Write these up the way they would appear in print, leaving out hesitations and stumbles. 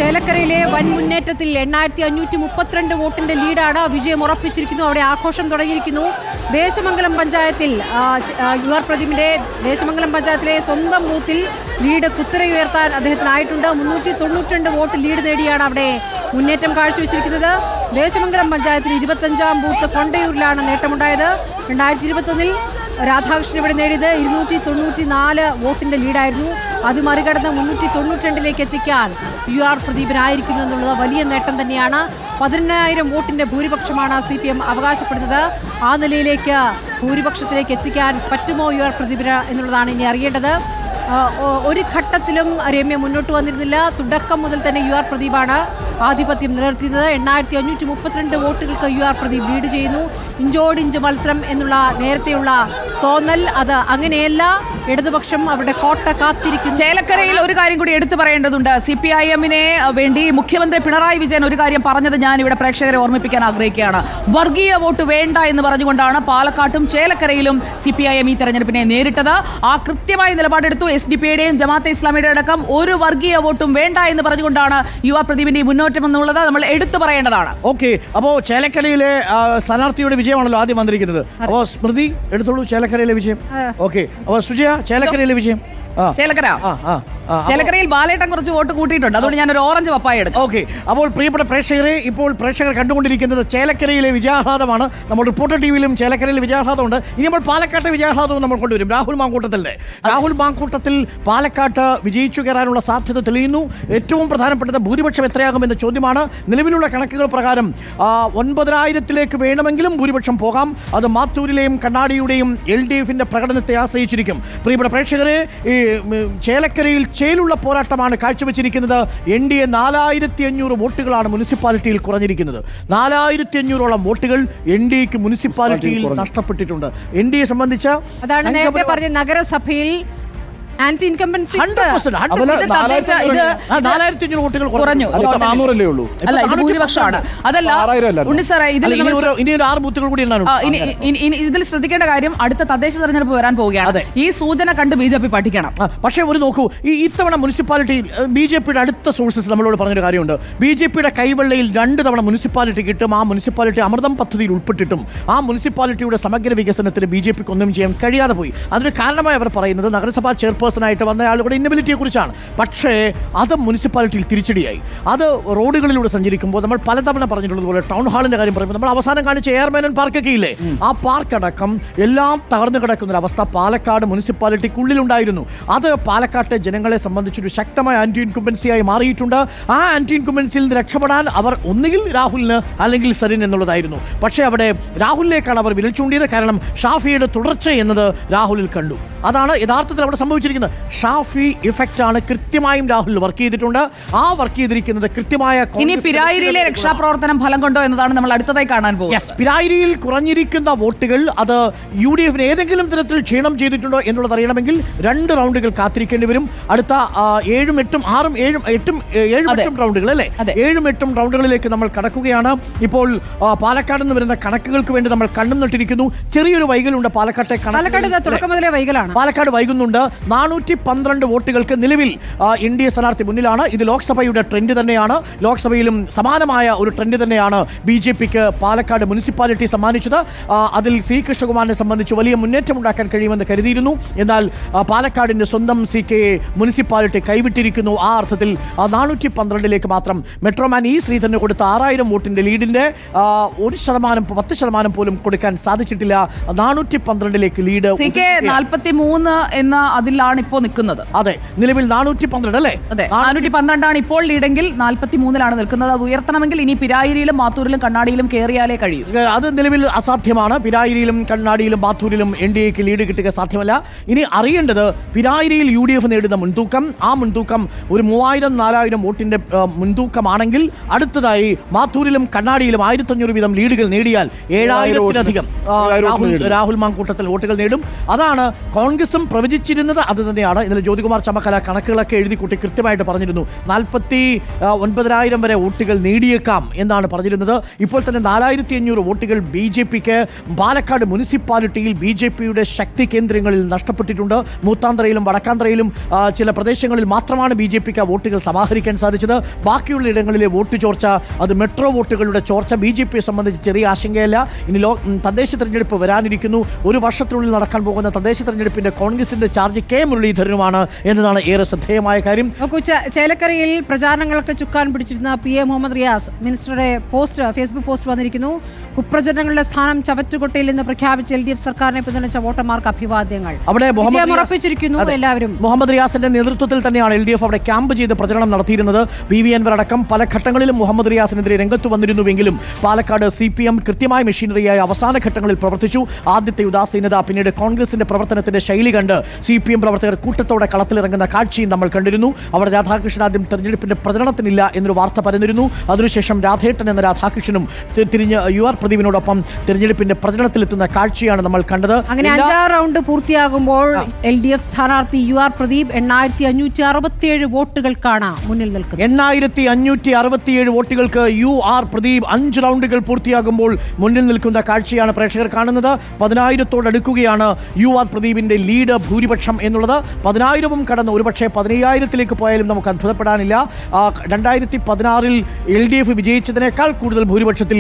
ചേലക്കരയിലെ വൻ മുന്നേറ്റത്തിൽ 8532 വോട്ടിന്റെ ലീഡാണ് വിജയം ഉറപ്പിച്ചിരിക്കുന്നു. അവിടെ ആഘോഷം തുടങ്ങിയിരിക്കുന്നു. ദേശമംഗലം പഞ്ചായത്തിൽ യുവർ പ്രദീപിന്റെ ദേശമംഗലം പഞ്ചായത്തിലെ സ്വന്തം ബൂത്തിൽ ലീഡ് കുത്തരയുയർത്താൻ അദ്ദേഹത്തിനായിട്ടുണ്ട്. 392 വോട്ട് ലീഡ് നേടിയാണ് അവിടെ മുന്നേറ്റം കാഴ്ചവെച്ചിരിക്കുന്നത്. ദേശമംഗലം പഞ്ചായത്തിൽ 25-ാം ബൂത്ത് കൊണ്ടയൂരിലാണ് നേട്ടമുണ്ടായത്. 2021 രാധാകൃഷ്ണൻ ഇവിടെ നേടിയത് 294 വോട്ടിന്റെ ലീഡായിരുന്നു. അത് മറികടന്ന് 392 എത്തിക്കാൻ യുആർ പ്രദീപിനായിരിക്കുന്നു എന്നുള്ളത് വലിയ നേട്ടം തന്നെയാണ്. 18,000 വോട്ടിന്റെ ഭൂരിപക്ഷമാണ് CPM അവകാശപ്പെടുന്നത്. ആ നിലയിലേക്ക് ഭൂരിപക്ഷത്തിലേക്ക് എത്തിക്കാൻ പറ്റുമോ യുആർ പ്രദീപിന് എന്നുള്ളതാണ് ഇനി അറിയേണ്ടത്. ഒരു ഘട്ടത്തിലും രമ്യ മുന്നോട്ട് വന്നിരുന്നില്ല. തുടക്കം മുതൽ തന്നെ യുആർ പ്രദീപാണ് ആധിപത്യം നിലനിർത്തിയത്. 8532 വോട്ടുകൾക്ക് യുആർ പ്രദീപ് ലീഡ് ചെയ്യുന്നു. ഇഞ്ചോടിഞ്ച് മത്സരം എന്നുള്ള നേരത്തെയുള്ള തോന്നൽ അത് അങ്ങനെയല്ല. ഇടതുപക്ഷം അവരുടെ കോട്ട കാത്തിരിക്കുന്നു. ചേലക്കരയിൽ ഒരു കാര്യം കൂടി എടുത്തു പറയേണ്ടതുണ്ട്. CPIM-നെ വേണ്ടി മുഖ്യമന്ത്രി പിണറായി വിജയൻ ഒരു കാര്യം പറഞ്ഞത് ഞാൻ ഇവിടെ പ്രേക്ഷകരെ ഓർമ്മിപ്പിക്കാൻ ആഗ്രഹിക്കുകയാണ്. വർഗീയ വോട്ട് വേണ്ട എന്ന് പറഞ്ഞുകൊണ്ടാണ് പാലക്കാട്ടും ചേലക്കരയിലും CPIM ഈ തെരഞ്ഞെടുപ്പിനെ നേരിട്ടത്. ആ കൃത്യമായ നിലപാടെടുത്തു. SDPയുടെയും ജമാഅത്തെ ഇസ്ലാമിയുടെ അടക്കം ഒരു വർഗീയ വോട്ടും വേണ്ട എന്ന് പറഞ്ഞുകൊണ്ടാണ് യുവ പ്രദീപിന്റെ മുന്നോട്ടം എന്നുള്ളത് നമ്മൾ എടുത്തു പറയേണ്ടതാണ്. ഓക്കെ, അപ്പോൾ ചേലക്കരയിലെ സ്ഥാനാർത്ഥിയുടെ വിജയമാണല്ലോ ആദ്യം വന്നിരിക്കുന്നത്. അപ്പോൾ സ്മൃതി എടുത്തോളൂ ചേലക്കരയിലെ വിജയം. ഓക്കെ, അപ്പോൾ സുജയ ചേലക്കരയിലെ വിജയം. ചേലക്കരയിൽ ബാലേട്ടൻ കുറച്ച് വോട്ട് കൂട്ടിയിട്ടുണ്ട്. അതുകൊണ്ട് ഞാൻ ഒരു ഓറഞ്ച് പപ്പായ എടുക്കും. ഓക്കെ, അപ്പോൾ പ്രിയപ്പെട്ട പ്രേക്ഷകരെ, ഇപ്പോൾ പ്രേക്ഷകർ കണ്ടുകൊണ്ടിരിക്കുന്നത് ചേലക്കരയിലെ വിജയാഹ്ലാദമാണ്. നമ്മൾ റിപ്പോർട്ടർ ടിവിയിലും ചേലക്കരയിലെ വിജയാഹ്ലാദമുണ്ട്. ഇനി നമ്മൾ പാലക്കാട്ടെ വിജയാഹ്ലാദവും നമ്മൾ കൊണ്ടുവരും. രാഹുൽ മാങ്കൂട്ടത്തിൽ പാലക്കാട്ട് വിജയിച്ചു കയറാനുള്ള സാധ്യത തെളിയുന്നു. ഏറ്റവും പ്രധാനപ്പെട്ടത് ഭൂരിപക്ഷം എത്രയാകുമെന്ന ചോദ്യമാണ്. നിലവിലുള്ള കണക്കുകൾ പ്രകാരം 9,000-ലേക്ക് വേണമെങ്കിലും ഭൂരിപക്ഷം പോകാം. അത് മാത്തൂരിലെയും കണ്ണാടിയുടെയും LDFന്റെ പ്രകടനത്തെ ആശ്രയിച്ചിരിക്കും. പ്രിയപ്പെട്ട പ്രേക്ഷകരെ, ഈ ചേലക്കരയിൽ ചേലുള്ള പോരാട്ടമാണ് കാഴ്ചവെച്ചിരിക്കുന്നത്. NDA 4500 വോട്ടുകളാണ് മുനിസിപ്പാലിറ്റിയിൽ കുറഞ്ഞിരിക്കുന്നത്. 4500ഓളം വോട്ടുകൾ NDAക്ക് മുനിസിപ്പാലിറ്റിയിൽ നഷ്ടപ്പെട്ടിട്ടുണ്ട്. NDA സംബന്ധിച്ച് അതാണ് നേരത്തെ പറഞ്ഞ നഗരസഭയിൽ ആന്റി ഇൻകംബൻസി 4,500 വോട്ടുകൾ കുറഞ്ഞു. അല്ല, ഇത് ഭൂരിപക്ഷമാണ്. അതല്ല ഉണ്ണി സാറേ, ഇനി 6 ബൂത്തുകൾ കൂടി ഇതിൽ ശ്രദ്ധിക്കേണ്ട കാര്യം, അടുത്ത തദ്ദേശ തെരഞ്ഞെടുപ്പ് വരാൻ പോവുകയാണ്. ഈ സൂചന കണ്ട് BJP പഠിക്കണം. പക്ഷേ ഒരു നോക്കൂ, ഈ ഇത്തവണ മുനിസിപ്പാലിറ്റിയിൽ BJPയുടെ അടുത്ത സോഴ്സസ് നമ്മളോട് പറഞ്ഞൊരു കാര്യമുണ്ട്. BJPയുടെ കൈവെള്ളയിൽ 2 തവണ മുനിസിപ്പാലിറ്റി കിട്ടും. ആ മുനിസിപ്പാലിറ്റി അമൃതം പദ്ധതിയിൽ ഉൾപ്പെട്ടിട്ടും ആ മുനിസിപ്പാലിറ്റിയുടെ സമഗ്ര വികസനത്തിന് BJPക്ക് ഒന്നും ചെയ്യാൻ കഴിയാതെ പോയി. അതിന് കാരണമായി അവർ പറയുന്നത് നഗരസഭാ ചെയർപേഴ്സണായിട്ട് വന്ന ആളുകളുടെ ഇന്നബിലിറ്റിയെ കുറിച്ചാണ്. പക്ഷേ അത് മുനിസിപ്പാലിറ്റിയിൽ തിരിച്ചടിയായി. അത് റോഡുകളിലൂടെ സഞ്ചരിക്കുമ്പോൾ നമ്മൾ പലതവണ പറഞ്ഞിട്ടുള്ളതുപോലെ ടൗൺ ഹാളിന്റെ കാര്യം പറയുമ്പോൾ നമ്മൾ അവസാനം കാണിച്ച എയർമാനൻ പാർക്കൊക്കെ ഇല്ലേ, ആ പാർക്ക് അടക്കം എല്ലാം തകർന്നു കിടക്കുന്ന ഒരു അവസ്ഥ പാലക്കാട് മുനിസിപ്പാലിറ്റിക്കുള്ളിലുണ്ടായിരുന്നു. അത് പാലക്കാട്ടെ ജനങ്ങളെ സംബന്ധിച്ചൊരു ശക്തമായ ആന്റി ഇൻകുംബൻസിയായി മാറിയിട്ടുണ്ട്. ആ ആന്റി ഇൻകുംബൻസിയിൽ നിന്ന് രക്ഷപ്പെടാൻ അവർ ഒന്നുകിൽ രാഹുലിന് അല്ലെങ്കിൽ സരിൻ എന്നുള്ളതായിരുന്നു. പക്ഷേ അവിടെ രാഹുലിലേക്കാണ് അവർ വിരൽ ചൂണ്ടിയത്. കാരണം ഷാഫിയുടെ തുടർച്ച എന്നത് രാഹുലിൽ കണ്ടു. അതാണ് യഥാർത്ഥത്തിൽ അവിടെ സംഭവിച്ചിരിക്കുന്നത്. ഷാഫി ഇഫക്റ്റ് ആണ് കൃത്യമായും രാഹുൽ വർക്ക് ചെയ്തിട്ടുണ്ട്. ആ വർക്ക് ചെയ്തിരിക്കുന്നത് കൃത്യമായ. ഇനി പിരായിരിയിലെ രക്ഷാപ്രവർത്തനം ഫലം കൊണ്ടോ എന്നതാണ് നമ്മൾ അടുത്തതായി കാണാൻ പോകുന്നത്. പിരായിരിയിൽ കുറഞ്ഞിരിക്കുന്ന വോട്ടുകൾ അത് UDFന് ഏതെങ്കിലും തരത്തിൽ ക്ഷീണം ചെയ്തിട്ടുണ്ടോ എന്നുള്ളത് അറിയണമെങ്കിൽ 2 റൗണ്ടുകൾ കാത്തിരിക്കേണ്ടി വരും. അടുത്ത 7, 8 റൗണ്ടുകൾ അല്ലേ, 7, 8 റൗണ്ടുകളിലേക്ക് നമ്മൾ കടക്കുകയാണ്. ഇപ്പോൾ പാലക്കാട് നിന്ന് വരുന്ന കണക്കുകൾക്ക് വേണ്ടി നമ്മൾ കണ്ണും നട്ടിരിക്കുന്നു. ചെറിയൊരു വൈകലുണ്ട് പാലക്കാട്ടെ. പാലക്കാട് വൈകുന്നുണ്ട്. 412 വോട്ടുകൾക്ക് നിലവിൽ NDA സ്ഥാനാർത്ഥി മുന്നിലാണ്. ഇത് ലോക്സഭയുടെ ട്രെൻഡ് തന്നെയാണ്. ലോക്സഭയിലും സമാനമായ ഒരു ട്രെൻഡ് തന്നെയാണ് BJPക്ക് പാലക്കാട് മുനിസിപ്പാലിറ്റി സമ്മാനിച്ചത്. അതിൽ C കൃഷ്ണകുമാറിനെ സംബന്ധിച്ച് വലിയ മുന്നേറ്റം ഉണ്ടാക്കാൻ കഴിയുമെന്ന് കരുതിയിരുന്നു. എന്നാൽ പാലക്കാടിന്റെ സ്വന്തം CK മുനിസിപ്പാലിറ്റി കൈവിട്ടിരിക്കുന്നു. ആ അർത്ഥത്തിൽ 412ലേക്ക് മാത്രം മെട്രോമാൻ ശ്രീധരന് കൊടുത്ത 6000 വോട്ടിന്റെ ലീഡിന്റെ 10% പോലും കൊടുക്കാൻ സാധിച്ചിട്ടില്ല. 412ലേക്ക് ലീഡ് 43 എന്ന അതിലാണ് ഇപ്പോൾ നിൽക്കുന്നത്. അതെ, നിലവിൽ 412 അല്ലേ? അതെ, 412 ഇപ്പോൾ ലീഡെങ്കിൽ 43ലാണ് നിൽക്കുന്നത്. അത് ഉയർത്തണമെങ്കിൽ ഇനി പിരായിരിയിലും മാത്തൂരിലും കണ്ണാടിയിലും കയറിയാലേ കഴിയും. അത് നിലവിൽ അസാധ്യമാണ്. പിരായിരിയിലും കണ്ണാടിയിലും മാത്തൂരിലും NDAക്ക് ലീഡ് കിട്ടുക സാധ്യമല്ല. ഇനി അറിയേണ്ടത് പിരായിരിയിൽ UDF നേടുന്ന മുൻതൂക്കം, ആ മുൻതൂക്കം ഒരു 3000-4000 വോട്ടിന്റെ മുൻതൂക്കമാണെങ്കിൽ അടുത്തതായി മാത്തൂരിലും കണ്ണാടിയിലും 1500 വീതം ലീഡുകൾ നേടിയാൽ 7000-ലധികം രാഹുൽ മാങ്കൂട്ടത്തിൽ വോട്ടുകൾ നേടും. അതാണ് കോൺഗ്രസ് കോൺഗ്രസും പ്രവചിച്ചിരുന്നത് അത് തന്നെയാണ്. ഇന്നലെ ജ്യോതികുമാർ ചമക്കല കണക്കുകളൊക്കെ എഴുതി കൂട്ടി കൃത്യമായിട്ട് പറഞ്ഞിരുന്നു. 49,000 വരെ വോട്ടുകൾ നേടിയേക്കാം എന്നാണ് പറഞ്ഞിരുന്നത്. ഇപ്പോൾ തന്നെ 4,500 വോട്ടുകൾ BJPക്ക് പാലക്കാട് മുനിസിപ്പാലിറ്റിയിൽ BJPയുടെ ശക്തി കേന്ദ്രങ്ങളിൽ നഷ്ടപ്പെട്ടിട്ടുണ്ട്. മൂത്താന്തറയിലും വടക്കാന്തറയിലും ചില പ്രദേശങ്ങളിൽ മാത്രമാണ് BJPക്ക് വോട്ടുകൾ സമാഹരിക്കാൻ സാധിച്ചത്. ബാക്കിയുള്ള ഇടങ്ങളിലെ വോട്ട് ചോർച്ച, അത് മെട്രോ വോട്ടുകളുടെ ചോർച്ച BJPയെ സംബന്ധിച്ച് ചെറിയ ആശങ്കയല്ല. ഇനി തദ്ദേശ തെരഞ്ഞെടുപ്പ് വരാനിരിക്കുന്നു. ഒരു വർഷത്തിനുള്ളിൽ നടക്കാൻ പോകുന്ന തദ്ദേശ തെരഞ്ഞെടുപ്പിന്റെ കോൺഗ്രസിന്റെ ചാർജ് K മുരളീധരനുമാണ് എന്നതാണ് ഏറെ ശ്രദ്ധേയമായ കാര്യം. ചേലക്കരയിൽ പ്രചാരണങ്ങളൊക്കെ ചുക്കാൻ പിടിച്ചിരുന്ന PA മുഹമ്മദ് റിയാസ് മിനിസ്റ്ററുടെ ഫേസ്ബുക്ക് പോസ്റ്റ് വന്നിരിക്കുന്നു. കുപ്രചരണങ്ങളുടെ സ്ഥാനം ചവറ്റുകൊട്ടയിൽ നിന്ന് പ്രഖ്യാപിച്ച LDF സർക്കാരിനെ പിന്തുണച്ച വോട്ടർമാർക്ക് അഭിവാദ്യങ്ങൾ. അവിടെ ഉറപ്പിച്ചിരിക്കുന്നു എല്ലാവരും. മുഹമ്മദ് റിയാസിന്റെ നേതൃത്വത്തിൽ തന്നെയാണ് LDF അവിടെ ക്യാമ്പ് ചെയ്ത് പ്രചരണം നടത്തിയിരുന്നത്. PV അൻവർ അടക്കം പല ഘട്ടങ്ങളിലും മുഹമ്മദ് റിയാസിനെതിരെ രംഗത്ത് വന്നിരുന്നുവെങ്കിലും പാലക്കാട് CPM കൃത്യമായ മെഷീനറിയായി അവസാന ഘട്ടങ്ങളിൽ പ്രവർത്തിച്ചു. ആദ്യത്തെ ഉദാസീനത, പിന്നീട് കോൺഗ്രസിന്റെ പ്രവർത്തനത്തിന്റെ ശൈലി കണ്ട് CPM പ്രവർത്തകർ കൂട്ടത്തോടെ കളത്തിലിറങ്ങുന്ന കാഴ്ചയും നമ്മൾ കണ്ടിരുന്നു. അവിടെ രാധാകൃഷ്ണൻ ആദ്യം തെരഞ്ഞെടുപ്പിന്റെ പ്രചരണത്തിനില്ല എന്നൊരു വാർത്ത പരന്നിരുന്നു. അതിനുശേഷം രാധേട്ടൻ എന്ന രാധാകൃഷ്ണനും തിരിഞ്ഞ് UR പ്രദീപിനോടൊപ്പം തെരഞ്ഞെടുപ്പിന്റെ പ്രചരണത്തിലെത്തുന്ന കാഴ്ചയാണ് നമ്മൾ കണ്ടത്. അങ്ങനെ 5 റൗണ്ട് പൂർത്തിയാകുമ്പോൾ LDF സ്ഥാനാർത്ഥി UR പ്രദീപ് 8,567 വോട്ടുകൾക്കാണ് മുന്നിൽ നിൽക്കുന്നത്. 8,567 വോട്ടുകൾക്ക് UR പ്രദീപ് 5 റൗണ്ടുകൾ പൂർത്തിയാകുമ്പോൾ മുന്നിൽ നിൽക്കുന്ന കാഴ്ചയാണ് പ്രേക്ഷകർ കാണുന്നത്. 10,000-ത്തോടടുക്കുകയാണ് UR പ്രദീപിന്റെ ലീഡ് ഭൂരിപക്ഷം എന്നുള്ളത്. 10,000-ഉം കടന്ന് ഒരുപക്ഷെ 15,000-ലേക്ക് പോയാലും നമുക്ക് അത്ഭുതപ്പെടാനില്ല. 2016 LDF വിജയിച്ചതിനേക്കാൾ കൂടുതൽ ഭൂരിപക്ഷത്തിൽ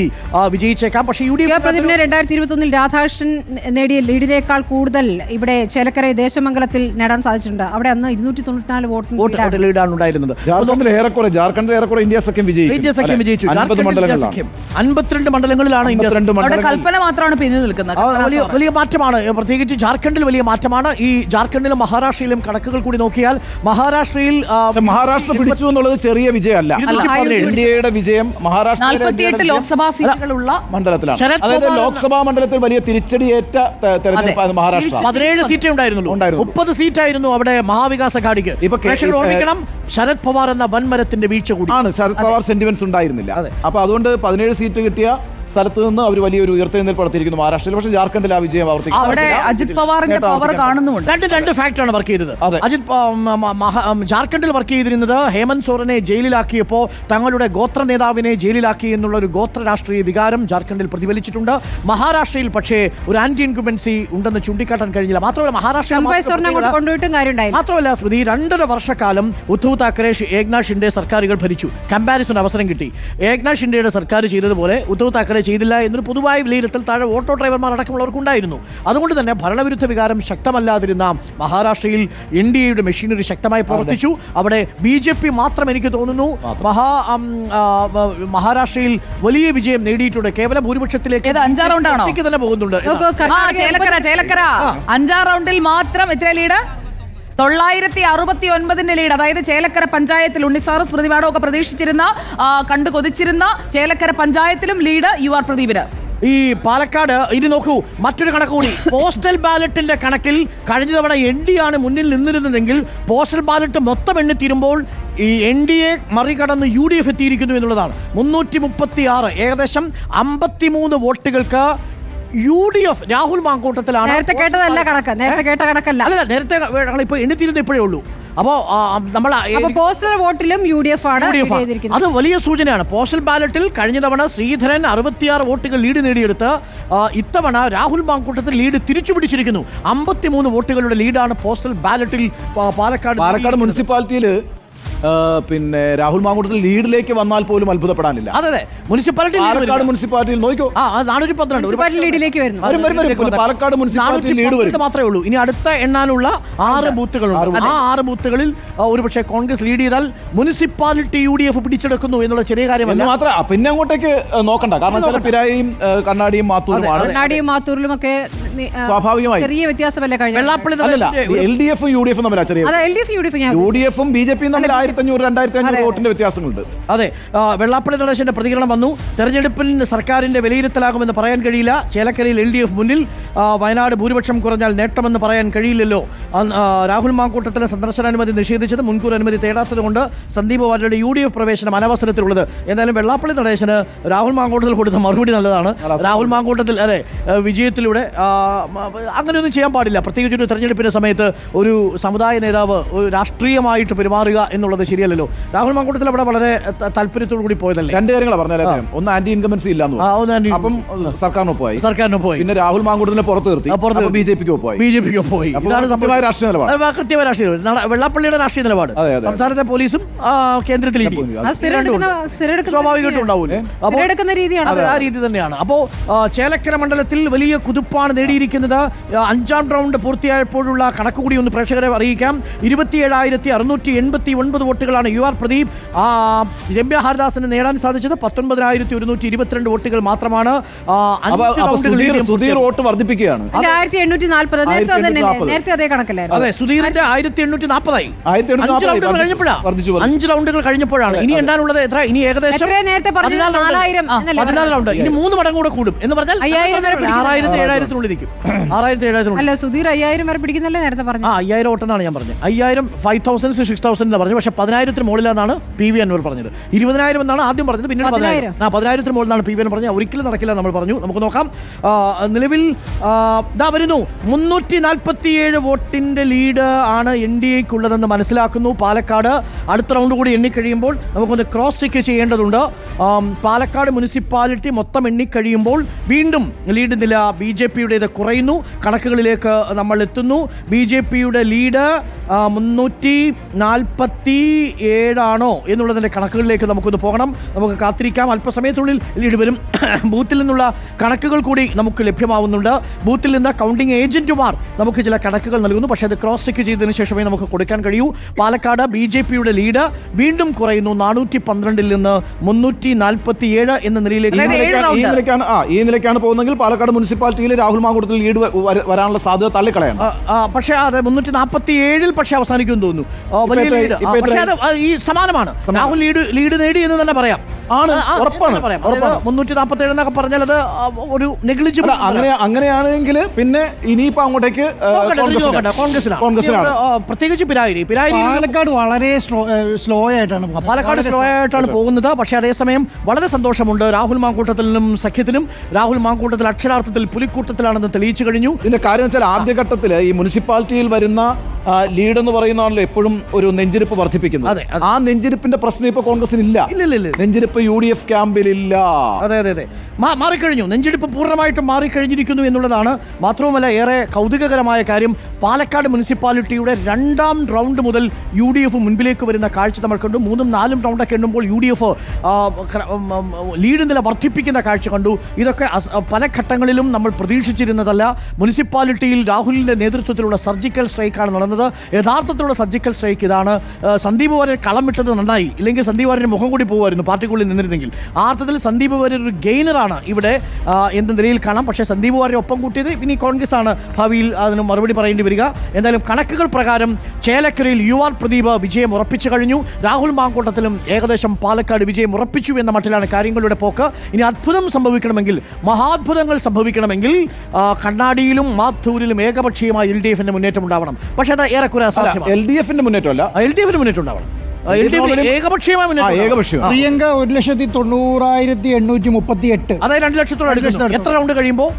വിജയിച്ചേക്കാം. പക്ഷേ UDF പ്രദീപിനെ 2021 രാധാകൃഷ്ണൻ നേടിയ ലീഡിനേക്കാൾ കൂടുതൽ ഇവിടെ ചേലക്കര ദേശമംഗലത്തിൽ നേടാൻ സാധിച്ചിട്ടുണ്ട്. അവിടെ അന്ന് 294 വോട്ട് ലീഡാണ് ഉണ്ടായിരുന്നത്. ജാർഖണ്ഡിൽ ഏറെക്കുറെ ഇന്ത്യ സഖ്യം വിജയിച്ചു. 52 മണ്ഡലങ്ങളിലാണ് കൽപ്പന മാത്രമാണ് പിന്നിൽ നിൽക്കുന്നത്. വലിയ മാറ്റമാണ്. പ്രത്യേകിച്ച് ജാർഖണ്ഡിൽ വലിയ മാറ്റമാണ്. ഈ ജാർഖണ്ഡിലും മഹാരാഷ്ട്രയിലും കണക്കുകൾ കൂടി നോക്കിയാൽ മഹാരാഷ്ട്ര പിടിച്ചു എന്നുള്ളത് ചെറിയ വിജയമല്ല. ഇന്ത്യയുടെ വിജയം മഹാരാഷ്ട്ര 48 ലോക്സഭാ സീറ്റുകളുള്ള മണ്ഡലത്തിലാണ്. അതായത് ലോക്സഭാ മണ്ഡലത്തിൽ വലിയ തിരിച്ചടിയേറ്റ തെരഞ്ഞെടുപ്പ് മഹാരാഷ്ട്ര. 17 സീറ്റേ ഉണ്ടായിരുന്നുള്ളൂ. 30 സീറ്റായിരുന്നു അവിടെ മഹാവികാസ് അഘാടിക്ക്. ഓർമ്മിക്കണം, ശരത് പവാർ എന്ന വൻമരത്തിന്റെ വീഴ്ച കൂടി ആണ്. ശരത് പവാർ സെന്റിമെന്റ്സ് ഉണ്ടായിരുന്നില്ല. അപ്പൊ അതുകൊണ്ട് 17 സീറ്റ് കിട്ടിയ സ്ഥലത്ത് നിന്ന് അവർ വലിയൊരു ഉയർത്തെഴുന്നേൽപ്പ് നടത്തിയിരിക്കുന്നു മഹാരാഷ്ട്രയിൽ. പക്ഷേ ജാർഖണ്ഡിൽ ആ വിജയം അജിത് പവാറിന്റെ പവർ കാണുന്നുണ്ട്. രണ്ട് ഫാക്ടറാണ് വർക്ക് ചെയ്തത്. ജാർഖണ്ഡിൽ വർക്ക് ചെയ്തിരുന്നത് ഹേമന്ത് സോറനെ ജയിലിലാക്കിയപ്പോൾ തങ്ങളുടെ ഗോത്ര നേതാവിനെ ജയിലിലാക്കി എന്നുള്ള ഒരു ഗോത്ര രാഷ്ട്രീയ വികാരം ജാർഖണ്ഡിൽ പ്രതിഫലിച്ചിട്ടുണ്ട്. മഹാരാഷ്ട്രയിൽ പക്ഷേ ഒരു ആന്റി ഇൻകുബൻസി ഉണ്ടെന്ന് ചൂണ്ടിക്കാട്ടാൻ കഴിഞ്ഞില്ല. മാത്രമല്ല മാത്രമല്ല സ്മൃതി, 2.5 വർഷക്കാലം ഉദ്ധവ് താക്കറെ, ഏക്നാഥ് ഷിൻഡെ സർക്കാരുകൾ ഭരിച്ചു. കമ്പാരിസൺ അവസരം കിട്ടി. ഏക്നാഥ് ഷിൻഡെയുടെ സർക്കാർ ചെയ്തതുപോലെ ഉദ്ധവ് താക്കറെ ചെയ്തില്ല എന്നൊരു പൊതുവായ വിലയിരുത്തൽ താഴെ ഓട്ടോ ഡ്രൈവർമാർ അടക്കമുള്ളവർക്കുണ്ടായിരുന്നു. അതുകൊണ്ട് തന്നെ ഭരണവിരുദ്ധ വികാരം ശക്തമല്ലാതിരുന്ന മഹാരാഷ്ട്രയിൽ NDAയുടെ മെഷീനറി ശക്തമായി പ്രവർത്തിച്ചു. അവിടെ BJP മാത്രം എനിക്ക് തോന്നുന്നു മഹാരാഷ്ട്രയിൽ വലിയ വിജയം നേടിയിട്ടുണ്ട്. കേവല ഭൂരിപക്ഷത്തിലേക്ക് 5 റൗണ്ടാണോ തന്നെ പോകുന്നുണ്ട്. ചേലക്കര 5 റൗണ്ടിൽ മാത്രം എത്ര ലീഡ്? 969 ലീഡ്. അതായത് ചേലക്കര പഞ്ചായത്തിൽ ഉണ്ണിസാറ് സ്മൃതിപാഠം ഒക്കെ പ്രതീക്ഷിച്ചിരുന്ന കണ്ടു കൊതിച്ചിരുന്ന ചേലക്കര പഞ്ചായത്തിലും ലീഡ് UR പ്രദീപിന്. ഈ പാലക്കാട് ഇനി നോക്കൂ, മറ്റൊരു കണക്ക് കൂടി. പോസ്റ്റൽ ബാലറ്റിന്റെ കണക്കിൽ കഴിഞ്ഞ തവണ NDA ആണ് മുന്നിൽ നിന്നിരുന്നതെങ്കിൽ പോസ്റ്റൽ ബാലറ്റ് മൊത്തം എണ്ണിത്തീരുമ്പോൾ ഈ NDA മറികടന്ന് UDF എത്തിയിരിക്കുന്നു എന്നുള്ളതാണ്. 336, ഏകദേശം 53 വോട്ടുകൾക്ക് UDF രാഹുൽ മാങ്കൂട്ടത്തിലാണ്. നേരത്തെ കേട്ടതല്ല കണക്ക്, നേരത്തെ കേട്ട കണക്കല്ല. അല്ല, നേരത്തെ ഇപ്പൊ എണ്ണിത്തീരുന്നത് ഇപ്പോഴേ ഉള്ളൂ. അപ്പോൾ നമ്മൾ പോസ്റ്റൽ വോട്ടിലും UDF ആണ്. അത് വലിയ സൂചനയാണ്. പോസ്റ്റൽ ബാലറ്റിൽ കഴിഞ്ഞ തവണ ശ്രീധരൻ 66 വോട്ടുകൾ ലീഡ് നേടിയെടുത്ത് ഇത്തവണ രാഹുൽ മാങ്കൂട്ടത്തിൽ ലീഡ് തിരിച്ചു പിടിച്ചിരിക്കുന്നു. 53 വോട്ടുകളുടെ ലീഡാണ് പോസ്റ്റൽ ബാലറ്റിൽ പാലക്കാട് മുനിസിപ്പാലിറ്റിയിൽ പിന്നെ രാഹുൽ മാങ്കൂട്ടത്തിൽ ലീഡിലേക്ക് വന്നാൽ പോലും അത്ഭുതപ്പെടാനില്ല. അതെ, പാലക്കാട് മുനിസിപ്പാലിറ്റിയിൽ നോക്കൂ, 412 ലീഡിലേക്ക് വരുന്നു. പാലക്കാട് മുനിസിപ്പാലിറ്റി ലീഡ് മാത്രമേ ഉള്ളൂ. ഇനി അടുത്ത എണ്ണാനുള്ള 6 ബൂത്തുകളുണ്ട്. ആ 6 ബൂത്തുകളിൽ ഒരുപക്ഷെ കോൺഗ്രസ് ലീഡ് ചെയ്താൽ മുനിസിപ്പാലിറ്റി UDF പിടിച്ചെടുക്കുന്നു എന്നുള്ള ചെറിയ കാര്യമല്ല. മാത്രമേ പിന്നെ അങ്ങോട്ടേക്ക് നോക്കണ്ട. കാരണം പിരായിയും കണ്ണാടിയും മാത്തൂരിലും ഒക്കെ സ്വാഭാവികമായി ചെറിയ വ്യത്യാസമല്ലേ കഴിഞ്ഞ LDF UDF തമ്മിൽ UDF-ഉം BJP-യും തമ്മിൽ 1,500-2,500 വോട്ടിന്റെ വ്യത്യാസങ്ങളുണ്ട്. അതെ, വെള്ളാപ്പള്ളി നടേശന്റെ പ്രതികരണം വന്നു. തെരഞ്ഞെടുപ്പിൽ സർക്കാരിന്റെ വിലയിരുത്തലാകുമെന്ന് പറയാൻ കഴിയില്ല. ചേലക്കരയിൽ LDF മുന്നിൽ. വയനാട് ഭൂരിപക്ഷം കുറഞ്ഞാൽ നേട്ടമെന്ന് പറയാൻ കഴിയില്ലല്ലോ. രാഹുൽ മാങ്കൂട്ടത്തിലെ സന്ദർശനാനുമതി നിഷേധിച്ചത് മുൻകൂർ അനുമതി തേടാത്തതുകൊണ്ട് സന്ദീപ് വാര്യരുടെ UDF പ്രവേശനം അനവസരത്തിലുള്ളത്. എന്തായാലും വെള്ളാപ്പള്ളി നടേശന് രാഹുൽ മാങ്കൂട്ടത്തിൽ കൊടുത്ത മറുപടി നല്ലതാണ്. രാഹുൽ മാങ്കൂട്ടത്തിൽ വിജയത്തിലൂടെ അങ്ങനെയൊന്നും ചെയ്യാൻ പാടില്ല. പ്രത്യേകിച്ച് ഒരു തെരഞ്ഞെടുപ്പിന്റെ സമയത്ത് ഒരു സമുദായ നേതാവ് ഒരു രാഷ്ട്രീയമായിട്ട് പെരുമാറുക എന്നുള്ളത് ശരിയല്ലല്ലോ. രാഹുൽ മാങ്കൂട്ടത്തിൽ അവിടെ വളരെ താല്പര്യത്തോടു കൂടി പോയതല്ലേ. രണ്ട് കാര്യങ്ങളാണ് പറഞ്ഞാൽ, ഒന്ന് ആന്റി ഇൻകമൻസി ഇല്ലാന്ന് അപ്പം സർക്കാരിനൊപ്പമായി. പിന്നെ രാഹുൽ മാങ്കൂട്ടത്തിനെ പുറത്ത് നിർത്തി, ബിജെപിക്ക് പോയി. ഇതാണ് രാഷ്ട്രീയ നിലപാട്, കൃത്യമായ രാഷ്ട്രീയ വെള്ളാപ്പള്ളിയുടെ രാഷ്ട്രീയ നിലപാട്. സംസ്ഥാനത്തെ പോലീസും കേന്ദ്രത്തിൽ സ്വാഭാവികമായിട്ടും ഉണ്ടാവില്ലേ. ആ രീതി തന്നെയാണ്. അപ്പോൾ ചേലക്കര മണ്ഡലത്തിൽ വലിയ കുതിപ്പാണ് നേടിയിരിക്കുന്നത്. 5ാം റൗണ്ട് പൂർത്തിയായപ്പോഴുള്ള കണക്ക് കൂടി ഒന്ന് പ്രേക്ഷകരെ അറിയിക്കാം. 27,689 വോട്ടുകളാണ് UR പ്രദീപ് രമ്യ ഹരിദാസിന് നേടാൻ സാധിച്ചത്. 19,122 വോട്ടുകൾ മാത്രമാണ്. സുധീർ വോട്ട് വർദ്ധിപ്പിക്കുകയാണ്. 1840 നേരത്തെ അതേ കണക്കല്ലായിരുന്നു. അതെ, സുധീറിന്റെ 1840 5 റൗണ്ടുകൾ കഴിഞ്ഞപ്പോഴാണ്. ഇനി എണ്ണാനുള്ളത് എത്ര? ഇനി ഏകദേശം 14 റൗണ്ട്. ഇനി 3 മടങ്ങ് കൂടെ കൂടും എന്ന് പറഞ്ഞാൽ 6,000-7,000 അല്ല, സുധീർ 5,000 വരെ പിടിക്കുന്നല്ലേ നേരത്തെ പറഞ്ഞു. 5,000 വോട്ടെന്നാണ് ഞാൻ പറഞ്ഞത്. 5,000 5,000 6,000 എന്ന് പറഞ്ഞു. പക്ഷേ 10,000 മുകളിലെന്നാണ് PV അൻവർ പറഞ്ഞത്. 20,000 എന്നാണ് ആദ്യം പറഞ്ഞത്, പിന്നീട് 10,000 മുകളിലാണ് PV അൻവർ പറഞ്ഞത്. ഒരിക്കലും നടക്കില്ല നമ്മൾ പറഞ്ഞു. നമുക്ക് നോക്കാം. നിലവിൽ ഇതാ വരുന്നു. 347 വോട്ടിന്റെ ലീഡ് ആണ് NDAക്കുള്ളതെന്ന് മനസ്സിലാക്കുന്നു. പാലക്കാട് അടുത്ത റൗണ്ട് കൂടി എണ്ണിക്കഴിയുമ്പോൾ നമുക്കൊന്ന് ക്രോസ് ചെക്ക് ചെയ്യേണ്ടതുണ്ട്. പാലക്കാട് മുനിസിപ്പാലിറ്റി മൊത്തം എണ്ണിക്കഴിയുമ്പോൾ വീണ്ടും ലീഡ് നില BJPയുടേത് കുറയുന്നു. കണക്കുകളിലേക്ക് നമ്മൾ എത്തുന്നു. BJPയുടെ ലീഡ് 347 ആണോ എന്നുള്ളതിൻ്റെ കണക്കുകളിലേക്ക് നമുക്കൊന്ന് പോകണം. നമുക്ക് കാത്തിരിക്കാം. അല്പസമയത്തുള്ളിൽ ലീഡ് വരും. ബൂത്തിൽ നിന്നുള്ള കണക്കുകൾ കൂടി നമുക്ക് ലഭ്യമാവുന്നുണ്ട്. ബൂത്തിൽ നിന്ന് കൗണ്ടിംഗ് ഏജന്റുമാർ നമുക്ക് ചില കണക്കുകൾ നൽകുന്നു. പക്ഷേ അത് ക്രോസ് ചെക്ക് ചെയ്തതിന് ശേഷമേ നമുക്ക് കൊടുക്കാൻ കഴിയൂ. പാലക്കാട് BJPയുടെ ലീഡ് വീണ്ടും കുറയുന്നു. 412 നിന്ന് 347 എന്ന നിലയിലേക്ക് ഈ നിലയ്ക്കാണ് പോകുന്നതെങ്കിൽ പാലക്കാട് മുനിസിപ്പാലിറ്റിയിൽ രാഹുൽ മാങ്കൂട്ടത്തിൽ ലീഡ് വരാനുള്ള സാധ്യത തള്ളിക്കളയാണ്. പക്ഷേ അത് 347 പക്ഷേ അവസാനിക്കുമെന്ന് തോന്നുന്നു. വലിയ ലീഡ്. പക്ഷേ അത് ഈ സമാനമാണ്. രാഹുൽ ലീഡ് നേടി എന്ന് തന്നെ പറയാം. ഉറപ്പാണ്. 347 എന്നൊക്കെ പറഞ്ഞാൽ അത് ഒരു നെഗ്ലിജിബിൾ. അങ്ങനെയാണെങ്കിൽ പിന്നെ ഇനിയിപ്പോ അങ്ങോട്ടേക്ക് കോൺഗ്രസിനാണ്. പ്രത്യേകിച്ച് പിരായിരി പാലക്കാട് വളരെ സ്ലോ ആയിട്ടാണ് പോകുന്നത്. പക്ഷേ അതേസമയം വളരെ സന്തോഷമുണ്ട്. രാഹുൽ മാങ്കൂട്ടത്തിലും സഖ്യത്തിനും. രാഹുൽ മാങ്കൂട്ടത്തിൽ അക്ഷരാർത്ഥത്തിൽ പുലിക്കൂട്ടത്തിലാണെന്ന് തെളിയിച്ചു കഴിഞ്ഞു. ഇതിന്റെ കാര്യം വെച്ചാൽ ആദ്യഘട്ടത്തിൽ ഈ മുനിസിപ്പാലിറ്റിയിൽ വരുന്ന ലീഡ് എന്ന് പറയുന്നതാണല്ലോ എപ്പോഴും ഒരു നെഞ്ചിരിപ്പ് വർദ്ധിപ്പിക്കുന്നത്. ആ നെഞ്ചിരിപ്പിന്റെ പ്രശ്നം ഇപ്പൊ കോൺഗ്രസിന് ഇല്ല. നെഞ്ചിരിപ്പ് UDF ക്യാമ്പിലില്ല. അതെ മാറിക്കഴിഞ്ഞു. നെഞ്ചിടിപ്പ് പൂർണ്ണമായിട്ടും മാറിക്കഴിഞ്ഞിരിക്കുന്നു എന്നുള്ളതാണ്. മാത്രവുമല്ല, ഏറെ കൗതുകകരമായ കാര്യം, പാലക്കാട് മുനിസിപ്പാലിറ്റിയുടെ 2ാം റൗണ്ട് മുതൽ UDF മുൻപിലേക്ക് വരുന്ന കാഴ്ച നമ്മൾ കണ്ടു. 3ഉം 4ഉം റൗണ്ടൊക്കെ എണ്ണുമ്പോൾ UDF ലീഡ് നില വർദ്ധിപ്പിക്കുന്ന കാഴ്ച കണ്ടു. ഇതൊക്കെ പല ഘട്ടങ്ങളിലും നമ്മൾ പ്രതീക്ഷിച്ചിരുന്നതല്ല. മുനിസിപ്പാലിറ്റിയിൽ രാഹുലിന്റെ നേതൃത്വത്തിലുള്ള സർജിക്കൽ സ്ട്രൈക്കാണ് നടന്നത്. യഥാർത്ഥത്തിലുള്ള സർജിക്കൽ സ്ട്രൈക്ക് ഇതാണ്. സന്ദീപ് വാര്യർ കളം വിട്ടത് നന്നായി. ഇല്ലെങ്കിൽ സന്ദീപ് വാര്യന്റെ മുഖം കൂടി പോകുമായിരുന്നു പാർട്ടിക്കുള്ളിൽ നിന്നിരുന്നെങ്കിൽ. ആ അർത്ഥത്തിൽ സന്ദീപ് വാര്യർ ഒരു ഗെയിനറാണ് ഇവിടെ എന്ന നിലയിൽ കാണാം. പക്ഷേ സന്ദീപ് വാര്യർ ഒപ്പം കൂട്ടിയത് ഇനി കോൺഗ്രസ് ആണ് ഭാവിയിൽ അതിന് മറുപടി പറയേണ്ടി വരിക. എന്തായാലും കണക്കുകൾ പ്രകാരം ചേലക്കരയിൽ UR പ്രദീപ് വിജയം ഉറപ്പിച്ചു കഴിഞ്ഞു. രാഹുൽ മാങ്കൂട്ടത്തിലും ഏകദേശം പാലക്കാട് വിജയം ഉറപ്പിച്ചു എന്ന മട്ടിലാണ് കാര്യങ്ങളുടെ പോക്ക്. ഇനി അത്ഭുതം സംഭവിക്കണമെങ്കിൽ, മഹാത്ഭുതങ്ങൾ സംഭവിക്കണമെങ്കിൽ കണ്ണാടിയിലും മാത്തൂരിലും ഏകപക്ഷീയമായ LDFന്റെ മുന്നേറ്റം ഉണ്ടാവണം. പക്ഷേ അത് ഏറെക്കുറെ അസാധ്യമാണ്. LDFന്റെ മുന്നേറ്റമല്ല, LDFന്റെ മുന്നേറ്റം ഉണ്ടാവണം. ഏകപക്ഷീയമായ പ്രിയങ്ക 1,90,838. അതായത് 2 ലക്ഷത്തോളം അടുക്കുന്നു. എത്ര റൗണ്ട് കഴിയുമ്പോൾ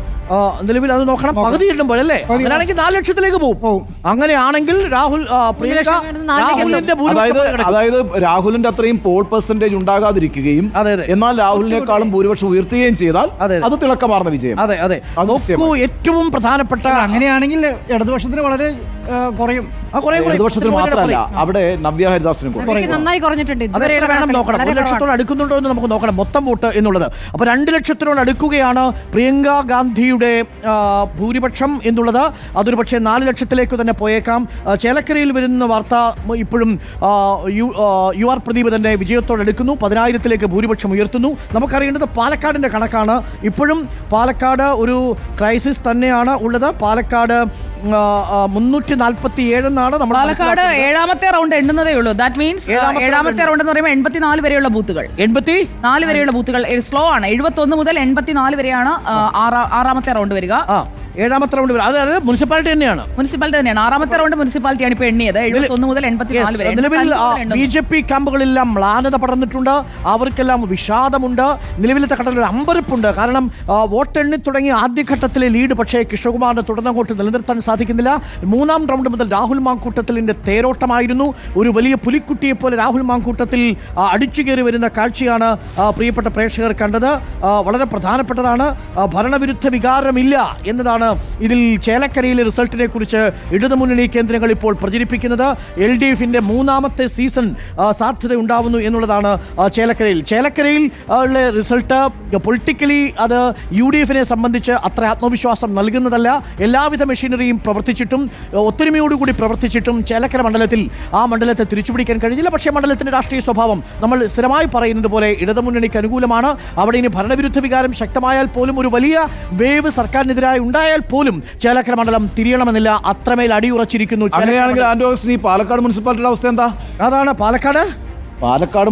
നിലവിൽ അത് നോക്കണം. പകുതി കിട്ടുമ്പോൾ അല്ലേ? അങ്ങനെയാണെങ്കിൽ 4 ലക്ഷത്തിലേക്ക് പോകും. അങ്ങനെയാണെങ്കിൽ അതായത് രാഹുലിന്റെ അത്രയും പോൾ പെർസെന്റേജ് ഉണ്ടാകാതിരിക്കുകയും എന്നാൽ രാഹുലിനേക്കാളും ഭൂരിപക്ഷം ഉയർത്തുകയും ചെയ്താൽ അത് തിളക്കമാർന്ന വിജയം. അതെ നോക്കൂ, ഏറ്റവും പ്രധാനപ്പെട്ട അങ്ങനെയാണെങ്കിൽ ഇടതുപക്ഷത്തിന് വളരെ കുറയും. ഇടതുപക്ഷത്തിന് മാത്രമല്ല, അവിടെ നവ്യ ഹരിദാസിനും നന്നായി കുറഞ്ഞിട്ടുണ്ട്. വേണം നോക്കണം. 1 ലക്ഷത്തോട് അടുക്കുന്നുണ്ടോ എന്ന് നമുക്ക് നോക്കണം മൊത്തം വോട്ട് എന്നുള്ളത്. അപ്പോൾ 2 ലക്ഷത്തിനോട് അടുക്കുകയാണ് പ്രിയങ്ക ഗാന്ധിയുടെ ഭൂരിപക്ഷം എന്നുള്ളത്. അതൊരു പക്ഷേ 4 ലക്ഷത്തിലേക്ക് തന്നെ പോയേക്കാം. ചേലക്കരയിൽ വരുന്ന വാർത്ത ഇപ്പോഴും UR പ്രദീപ് തന്നെ വിജയത്തോടടുക്കുന്നു. 10,000-ലേക്ക് ഭൂരിപക്ഷം ഉയർത്തുന്നു. നമുക്കറിയേണ്ടത് പാലക്കാടിന്റെ കണക്കാണ്. ഇപ്പോഴും പാലക്കാട് ഒരു ക്രൈസിസ് തന്നെയാണ് ഉള്ളത്. പാലക്കാട് 347 എന്നാണ് നമ്മൾ പാലക്കാട് 7ാമത്തെ റൗണ്ട് എണ്ണുന്നതേ ഉള്ളൂ. ദാറ്റ് മീൻസ് 7ാമത്തെ റൗണ്ട് എന്ന് പറയുമ്പോൾ 84 വരെയുള്ള ബൂത്തുകൾ, 84 വരെയുള്ള ബൂത്തുകൾ സ്ലോ ആണ്. 71 മുതൽ 84 വരെയാണ് 6ാമത്തെ റൗണ്ട് വരിക. ഏഴാമത്തെ റൗണ്ട് അതായത് മുനിസിപ്പാലിറ്റി തന്നെയാണ്. ആറാമത്തെ റൗണ്ട് മുനിസിപ്പാലിറ്റിയാണ് ഇപ്പോൾ എണ്ണിയത്. 71 മുതൽ 84 വരെ. നിലവിൽ BJP ക്യാമ്പുകളെല്ലാം മ്ലാനത പടർന്നിട്ടുണ്ട്, അവർക്കെല്ലാം വിഷാദമുണ്ട്, നിലവിലത്തെ ഘട്ടത്തിൽ ഒരു അമ്പരപ്പുണ്ട്. കാരണം വോട്ടെണ്ണി തുടങ്ങിയ ആദ്യഘട്ടത്തിലെ ലീഡ് പക്ഷേ കൃഷ്ണകുമാറിന് തുടർന്നങ്ങോട്ട് നിലനിർത്താൻ സാധിക്കുന്നില്ല. മൂന്നാം റൗണ്ട് മുതൽ രാഹുൽ മാങ്കൂട്ടത്തിലിന്റെ തേരോട്ടമായിരുന്നു. ഒരു വലിയ പുലിക്കുട്ടിയെ പോലെ രാഹുൽ മാങ്കൂട്ടത്തിൽ അടിച്ചുകയറി വരുന്ന കാഴ്ചയാണ് പ്രിയപ്പെട്ട പ്രേക്ഷകർ കണ്ടത്. വളരെ പ്രധാനപ്പെട്ടതാണ്. ഭരണവിരുദ്ധ വികാരമില്ല എന്നതാണ് ഇതിൽ ചേലക്കരയിലെ റിസൾട്ടിനെ കുറിച്ച് ഇടതുമുന്നണി കേന്ദ്രങ്ങൾ ഇപ്പോൾ പ്രചരിപ്പിക്കുന്നത്. LDFന്റെ മൂന്നാമത്തെ സീസൺ സാധ്യത ഉണ്ടാവുന്നു എന്നുള്ളതാണ് ചേലക്കരയിൽ റിസൾട്ട് പൊളിറ്റിക്കലി അത് UDFനെ സംബന്ധിച്ച് അത്ര ആത്മവിശ്വാസം നൽകുന്നതല്ല. എല്ലാവിധ മെഷീനറിയും പ്രവർത്തിച്ചിട്ടും ഒത്തൊരുമയോടുകൂടി പ്രവർത്തിച്ചിട്ടും ചേലക്കര മണ്ഡലത്തെ തിരിച്ചുപിടിക്കാൻ കഴിഞ്ഞില്ല. പക്ഷേ മണ്ഡലത്തിന്റെ രാഷ്ട്രീയ സ്വഭാവം നമ്മൾ സ്ഥിരമായി പറയുന്നത് പോലെ ഇടതുമുന്നണിക്ക് അനുകൂലമാണ്. അവിടെ ഇനി ഭരണവിരുദ്ധ വികാരം ശക്തമായാൽ പോലും, ഒരു വലിയ വേവ് സർക്കാരിനെതിരായി ഉണ്ടായാൽ പോലും ചേലക്കര മണ്ഡലം തിരിയണമെന്നില്ല. അത്രമേൽ അടിയുറച്ചിരിക്കുന്നു. അങ്ങനെയാണെങ്കിൽ ആൻഡോ അഗസ്റ്റിൻ, ഈ പാലക്കാട് മുനിസിപ്പാലിറ്റിയുടെ അവസ്ഥ എന്താ? അതാണ് പാലക്കാട്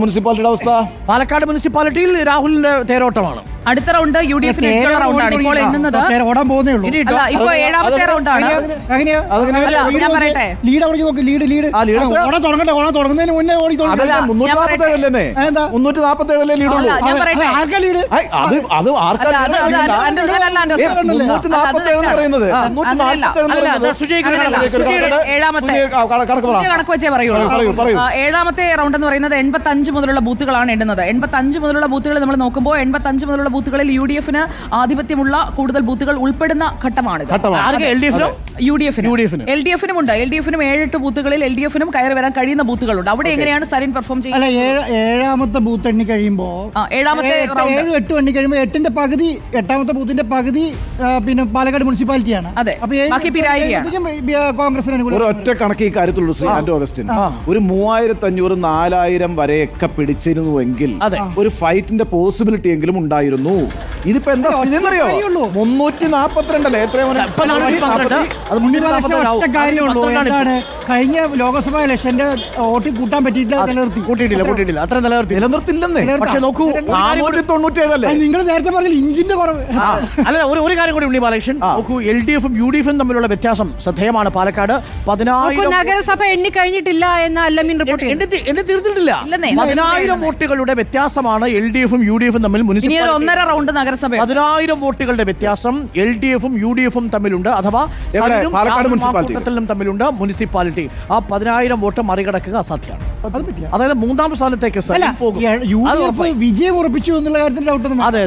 മുനിസിപ്പാലിറ്റിയുടെ അവസ്ഥ. പാലക്കാട് മുനിസിപ്പാലിറ്റിയിൽ രാഹുലിന്റെ തേരോട്ടമാണ്. അടുത്ത റൗണ്ട് UDFന് റൗണ്ടാണ് ഇപ്പോൾ എണ്ണുന്നത്. ഓടാൻ പോകുന്നേ ഉള്ളൂ. ഇപ്പൊ ഏഴാമത്തെ റൗണ്ടാണ്. ഞാൻ പറയട്ടെ, ലീഡ് അവിടെ നോക്കി, ലീഡ് ഓടാൻ തുടങ്ങുന്നതിന് മുന്നേ ഓടി ഞാൻ പറയട്ടെ, കണക്ക് വെച്ചേ പറയുള്ളൂ. ഏഴാമത്തെ റൗണ്ട് എന്ന് പറയുന്നത് 85 മുതലുള്ള ബൂത്തുകളാണ് എണ്ണുന്നത്. 85 മുതലുള്ള ബൂത്തുകൾ നമ്മൾ നോക്കുമ്പോൾ 85 മുതലുള്ള ബൂത്തുകളിൽ UDFന് ആധിപത്യമുള്ള കൂടുതൽ ബൂത്തുകൾ ഉൾപ്പെടുന്ന ഘട്ടമാണ്. LDFനും ഉണ്ട്. LDFനും 7-8 ബൂത്തുകളിൽ LDFനും കയറി വരാൻ കഴിയുന്ന ബൂത്തുകളുണ്ട്. അവിടെ എങ്ങനെയാണ് സരിൻ പെർഫോം ചെയ്യുന്നത്? ഏഴാമത്തെ ബൂത്ത് എണ്ണി കഴിയുമ്പോൾ, ഏഴാമത്തെ 7-8 എണ്ണി കഴിയുമ്പോൾ 8ന്റെ പകുതി, 8ാമത്തെ ബൂത്തിന്റെ പകുതി പിന്നെ പാലക്കാട് മുനിസിപ്പാലിറ്റിയാണ്. അതെ, കോൺഗ്രസിന് ഒരു ഒറ്റ കണക്ക് ഈ കാര്യത്തിലുള്ളൂ ശ്രീ ആൻഡോ അഗസ്റ്റിൻ. ഒരു 3500-4000 വരെയൊക്കെ പിടിച്ചിരുന്നുവെങ്കിൽ ഒരു ഫൈറ്റിന്റെ പോസിബിലിറ്റി എങ്കിലും ഉണ്ടായിരുന്നു. ഇതിപ്പോ എന്താ സ്ഥിതി എന്നറിയോ? 342 അല്ലേ? കഴിഞ്ഞ ലോക്സഭാ ഇലക്ഷന്റെ വോട്ട് കൂട്ടാൻ പറ്റിയിട്ടില്ല. അത്ര നിലനിർത്തില്ലെന്നേ. പക്ഷെ നോക്കൂ, 497 അല്ലേ? നിങ്ങൾ നേരത്തെ പറഞ്ഞ ഇഞ്ചിന്റെ കുറവ്. അല്ല, ഒരു കാര്യം കൂടി ഉണ്ണി ബാലകൃഷ്ണൻ, നോക്കൂ, LDFും UDFും തമ്മിലുള്ള വ്യത്യാസം ശ്രദ്ധേയമാണ്. പാലക്കാട് 10,000 നഗരസഭ എണ്ണി കഴിഞ്ഞിട്ടില്ല എന്ന് അല്ലമീൻ റിപ്പോർട്ട് എന്നെ തീർത്തിട്ടില്ല. 10,000 വോട്ടുകളുടെ വ്യത്യാസമാണ് LDFും UDFും തമ്മിൽ. 1.5 റൗണ്ട് നഗരസഭ 10,000 വോട്ടുകളുടെ വ്യത്യാസം LDFും UDFും തമ്മിലുണ്ട്. അഥവാ പാലക്കാടും തമ്മിലുണ്ട് മുനിസിപ്പാലിറ്റി. ആ 10,000 വോട്ട് മറികടക്കുക അസാധ്യമാണ്. അതായത് മൂന്നാം സ്ഥാനത്തേക്ക് വിജയം ഉറപ്പിച്ചു എന്നുള്ള കാര്യത്തിൽ ഡൗട്ടൊന്നും. അതെ,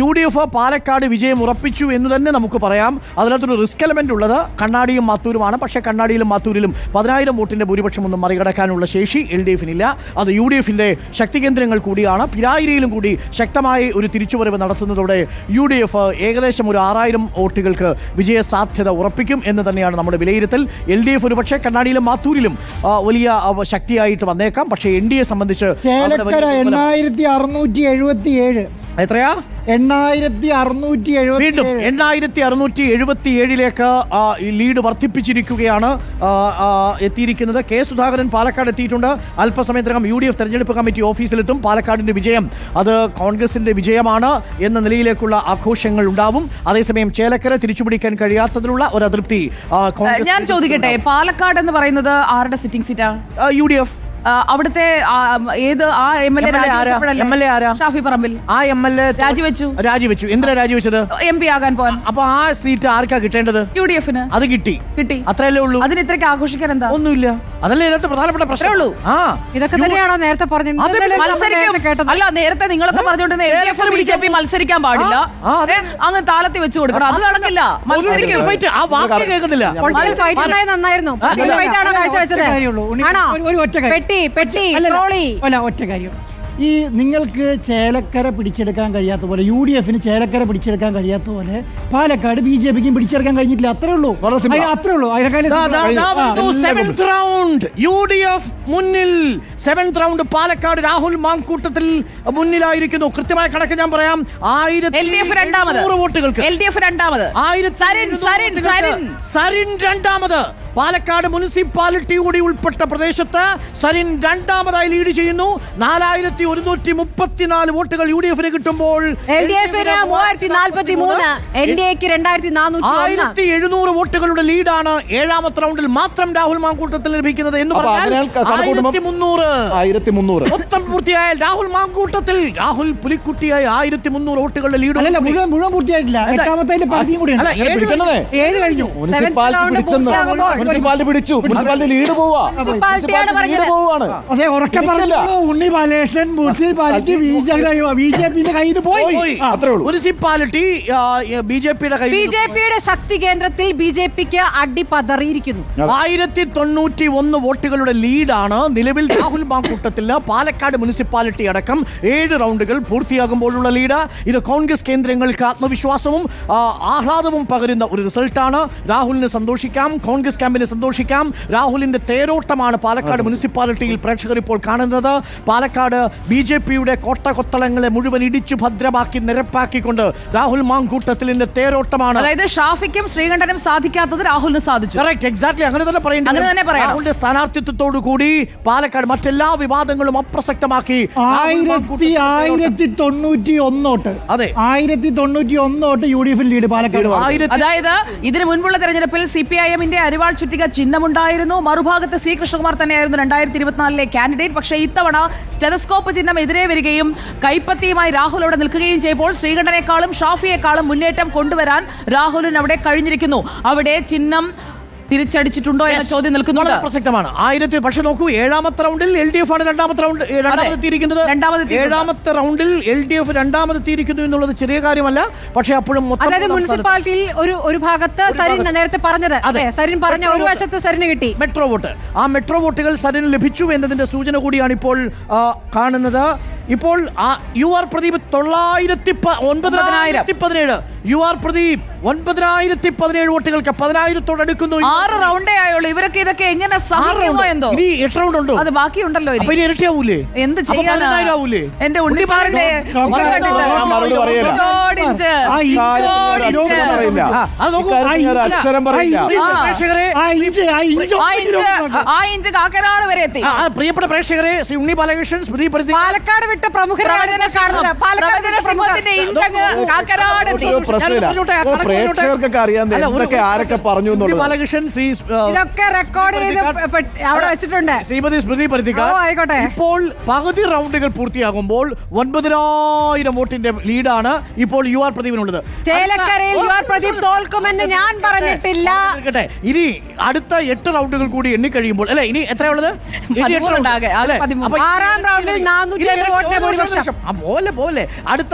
UDF പാലക്കാട് വിജയം ഉറപ്പിച്ചു എന്ന് തന്നെ നമുക്ക് പറയാം. അതിനകത്തൊരു റിസ്ക് എലമെന്റ് ഉള്ളത് കണ്ണാടിയും മാത്തൂരുമാണ്. പക്ഷേ കണ്ണാടിയിലും മാത്തൂരിലും 10,000 വോട്ടിന്റെ ഭൂരിപക്ഷം ഒന്നും മറികടക്കാനുള്ള ശേഷി LDFനില്ല. അത് UDFന്റെ ശക്തി കേന്ദ്രങ്ങൾ കൂടിയാണ്. പിരായിരിയിലും കൂടി ശക്തമായി ഒരു തിരിച്ചുവരവ് നടത്തുന്നതോടെ UDF ഏകദേശം ഒരു 6,000 വോട്ടുകൾക്ക് വിജയ സാധ്യത ഉറപ്പിക്കും എന്ന് തന്നെയാണ് നമ്മുടെ വിലയിരുത്തൽ. LDF ഒരു പക്ഷേ കണ്ണാടിയിലും മാത്തൂരിലും വലിയ ശക്തിയായിട്ട് വന്നേക്കാം. പക്ഷേ NDA സംബന്ധിച്ച് ചേലക്കര 8677. എത്രയാ? 8677. വീണ്ടും 8677ലേക്ക് ലീഡ് വർദ്ധിപ്പിച്ചിരിക്കുകയാണ് എത്തിയിരിക്കുന്നത്. K. സുധാകരൻ പാലക്കാട് എത്തിയിട്ടുണ്ട്. അല്പസമയത്തിനകം UDF തെരഞ്ഞെടുപ്പ് കമ്മിറ്റി ഓഫീസിലെത്തും. പാലക്കാടിന്റെ വിജയം അത് കോൺഗ്രസിന്റെ വിജയമാണ് എന്ന നിലയിലേക്കുള്ള ആഘോഷങ്ങൾ ഉണ്ടാവും. അതേസമയം ചേലക്കര തിരിച്ചുപിടിക്കാൻ കഴിയാത്തതിലുള്ള ഒരു അതൃപ്തി ഞാൻ ചോദിക്കട്ടെ, പാലക്കാട് എന്ന് പറയുന്നത് ആരുടെ സിറ്റിംഗ് സീറ്റാ? UDF. അവിടുത്തെ ഏത് ആ MLA ഷാഫി പറമ്പിൽ ആ MLA രാജിവെച്ചു. എന്തിനാ രാജിവെച്ചത്? MP ആകാൻ പോകാൻ. അപ്പൊ ആ സീറ്റ് ആർക്കാ കിട്ടേണ്ടത്? UDFന്. അത് കിട്ടി. അത്രയല്ലേ ഉള്ളൂ. അതിന് ഇത്രയ്ക്ക് ആഘോഷിക്കാൻ എന്താ? ഒന്നുമില്ല. അതല്ലേ ഇതിനകത്ത് പ്രധാനപ്പെട്ട പ്രശ്നമുള്ളൂ. ഇതൊക്കെ തന്നെയാണോ നേരത്തെ പറഞ്ഞത്? അല്ല, നേരത്തെ നിങ്ങളൊക്കെ പറഞ്ഞോണ്ടിരുന്ന LDF BJP മത്സരിക്കാൻ പാടില്ല, അങ്ങ് താലത്തി വെച്ചു കൊടുക്കണം. അത് നടക്കില്ല. നന്നായിരുന്നു. ഒറ്റ കാര്യം, ഈ നിങ്ങൾക്ക് ചേലക്കര പിടിച്ചെടുക്കാൻ കഴിയാത്ത പോലെ UDFന് ചേലക്കര പിടിച്ചെടുക്കാൻ കഴിയാത്ത പോലെ പാലക്കാട് BJPക്കും പിടിച്ചെടുക്കാൻ കഴിഞ്ഞിട്ടില്ല. അത്രേ ഉള്ളൂ. UDF മുന്നിൽ. 7th റൗണ്ട് പാലക്കാട് രാഹുൽ മാങ്കൂട്ടത്തിൽ മുന്നിലായിരിക്കുന്നു. കൃത്യമായ കണക്ക് ഞാൻ പറയാം. 1200 വോട്ടുകൾക്ക്. സരിൻ രണ്ടാമത്. പാലക്കാട് മുനിസിപ്പാലിറ്റി കൂടി ഉൾപ്പെട്ട പ്രദേശത്ത് സരിൻ രണ്ടാമതായി ലീഡ് ചെയ്യുന്നു. 4134 വോട്ടുകൾ UDF കിട്ടുമ്പോൾ LDF 3043, NDAക്ക് 2401. 1700 വോട്ടുകളുടെ ലീഡാണ് ഏഴാമത്തെ റൗണ്ടിൽ മാത്രം രാഹുൽ മാങ്കൂട്ടത്തിൽ ലഭിക്കുന്നത് എന്ന് അപ്പൊ പറഞ്ഞാൽ അതിനാൽ കണക്കുകൂട്ടുമ്പോൾ 1300 1300 മൊത്തം പൂർത്തിയായാൽ രാഹുൽ മാങ്കൂട്ടത്തിൽ രാഹുൽ പുലിക്കുട്ടിയായി 1300 വോട്ടുകളുടെ ലീഡ്. അല്ലല്ല, മുഴുവൻ പൂർത്തിയായിട്ടില്ല. എട്ടാമത്തെ പകുതിയും കൂടി അല്ല, ഏഴ് കഴിഞ്ഞു. മുനിസിപ്പാലിറ്റി പിടിച്ചു. മുനിസിപ്പാലിറ്റി ലീഡ് പോവാണ്. അതെ, ഉറക്കെ പറഞ്ഞല്ലോ, ഉണ്ണി ബാലകൃഷ്ണൻ മുനിസിപ്പാലിറ്റി BJPന്റെ കയ്യിൽ പോയി. അത്രേ ഉള്ളൂ. മുനിസിപ്പാലിറ്റി BJPയുടെ കയ്യിൽ. BJPയുടെ ശക്തി കേന്ദ്രത്തിൽ BJPക്ക് അടി പതറിയിരിക്കുന്നു. 1091 വോട്ടുകളുടെ ലീഡാണ് നിലവിൽ രാഹുൽ മാങ്കൂട്ടത്തിൽ. പാലക്കാട് മുനിസിപ്പാലിറ്റി അടക്കം 7 റൗണ്ടുകൾ പൂർത്തിയാകുമ്പോഴുള്ള ലീഡ്. ഇത് കോൺഗ്രസ് കേന്ദ്രങ്ങൾക്ക് ആത്മവിശ്വാസവും ആഹ്ലാദവും പകരുന്ന ഒരു റിസൾട്ടാണ്. രാഹുലിന് സന്തോഷിക്കാം, കോൺഗ്രസ് ക്യാമ്പിന് സന്തോഷിക്കാം. രാഹുലിന്റെ തേരോട്ടമാണ് പാലക്കാട് മുനിസിപ്പാലിറ്റിയിൽ പ്രേക്ഷകർ ഇപ്പോൾ കാണുന്നത്. പാലക്കാട് BJPയുടെ കോട്ടകൊത്തളങ്ങളെ മുഴുവൻ ഇടിച്ചു ഭദ്രമാക്കി നിരപ്പാക്കിക്കൊണ്ട് രാഹുൽ മാങ്കൂട്ടത്തിലിന്റെ തേരോട്ടമാണ്. അതായത് ഷാഫിക്കും ശ്രീകണ്ഠനും സാധിക്കാത്തത് രാഹുലിന് സാധിച്ചു. എക്സാക്ട്ലി അങ്ങനെ തന്നെ പറയേണ്ടത്. രാഹുലിന്റെ സ്ഥാനാർത്ഥിത്വത്തോടു കൂടി പാലക്കാട് മറ്റെല്ലാ വിവാദങ്ങളും അപ്രസക്തമാക്കി 1091 വോട്ട്. അതെ, 1091 വോട്ട് UDF ലീഡ് പാലക്കാട്. അതായത് ഇതിനു മുൻപുള്ള തെരഞ്ഞെടുപ്പിൽ CPIMന്റെ അരിവാൾ ചുറ്റിക ചിഹ്നമുണ്ടായിരുന്നു. മറുഭാഗത്ത് C കൃഷ്ണകുമാർ തന്നെയായിരുന്നു 2024 കാൻഡിഡേറ്റ്. പക്ഷേ ഇത്തവണ സ്റ്റെതസ്കോപ്പ് ചിഹ്നം എതിരെ വരികയും കൈപ്പത്തിയുമായി രാഹുൽ അവിടെ നിൽക്കുകയും ചെയ്യുമ്പോൾ ശ്രീകണ്ഠനേക്കാളും ഷാഫിയേക്കാളും മുന്നേറ്റം കൊണ്ടുവരാൻ രാഹുലിന് അവിടെ കഴിഞ്ഞിരിക്കുന്നു. അവിടെ ചിഹ്നം തിരിച്ചടിച്ചിട്ടുണ്ടോ എന്ന ചോദ്യം നിൽക്കുന്നുണ്ട്. പ്രസക്തമാണ്. പക്ഷെ നോക്കൂ, ഏഴാമത്തെ റൗണ്ടിൽ LDF ആണ് രണ്ടാമതെത്തിയിരിക്കുന്നത്. ഏഴാമത്തെ റൗണ്ടിൽ LDF രണ്ടാമതെത്തിയിരിക്കുന്നു എന്നുള്ളത് ചെറിയ കാര്യമല്ല. പക്ഷെ അപ്പോഴും അതായത് മുനിസിപ്പാലിറ്റിയിൽ ഒരു ഭാഗത്ത് സരിൻ നേരത്തെ പറഞ്ഞത്, സരിൻ പറഞ്ഞ ഒരു വശത്ത് സരിന് കിട്ടി മെട്രോ വോട്ട്. ആ മെട്രോ വോട്ടുകൾ സരിന് ലഭിച്ചു എന്നതിന്റെ സൂചന കൂടിയാണ് ഇപ്പോൾ കാണുന്നത്. ഇപ്പോൾ UR പ്രദീപ് 9,917, UR പ്രദീപ് 9,017 വോട്ടുകൾക്ക് 10,000 6 റൗണ്ടേ ആയുള്ളൂ. ഇവരൊക്കെ ഇതൊക്കെ എങ്ങനെ സഹായിക്കുമോ എന്തോ. ഇനി 8 റൗണ്ട് ഉണ്ടോ? അത് ബാക്കിയുണ്ടല്ലോ. അപ്പൊ ഇനി ഇരട്ടിയാവൂലേ? എന്ത് ചെയ്യാനാവൂലേ? എന്റെ ഉണ്ണിപ്പാറിന്റെ അക്ഷരം പറയില്ല. ആ ഇഞ്ച് കാക്കനാട് വരെ എത്തി. പ്രിയപ്പെട്ട പ്രേക്ഷകരെ, ശ്രീ ഉണ്ണി ബാലകൃഷ്ണൻ, സ്മൃതി പരുത്തി, പാലക്കാട് വിട്ട പ്രമുഖരാണ് പ്രേക്ഷകർക്കൊക്കെ അറിയാൻ എന്തൊക്കെ ആരൊക്കെ പറഞ്ഞു എന്നുള്ളത്. ബാലകൃഷ്ണൻ ഇതൊക്കെ റെക്കോർഡ് ചെയ്ത് അവിടെ വെച്ചിട്ടുണ്ട്. ശ്രീമതി സ്മൃതി പരുത്തിക്ക, ആയിക്കോട്ടെ. ഇപ്പോൾ പകുതി റൗണ്ടുകൾ പൂർത്തിയാകുമ്പോൾ 9,000 വോട്ടിന്റെ ലീഡാണ് ഇപ്പോൾ UR പ്രദീപിനുള്ളത്. ചേലക്കരയിൽ UR പ്രദീപ് തോൽക്കുമെന്ന് ഞാൻ പറഞ്ഞിട്ടില്ല. ഇനി അടുത്ത 8 റൗണ്ടുകൾ കൂടി എണ്ണിക്കഴിയുമ്പോൾ, അല്ലെ, ഇനി എത്രയുള്ളത്? 6ാം റൗണ്ടിൽ 402 വോട്ടിന്റെ ഭൂരിപക്ഷം. പോലെ അടുത്ത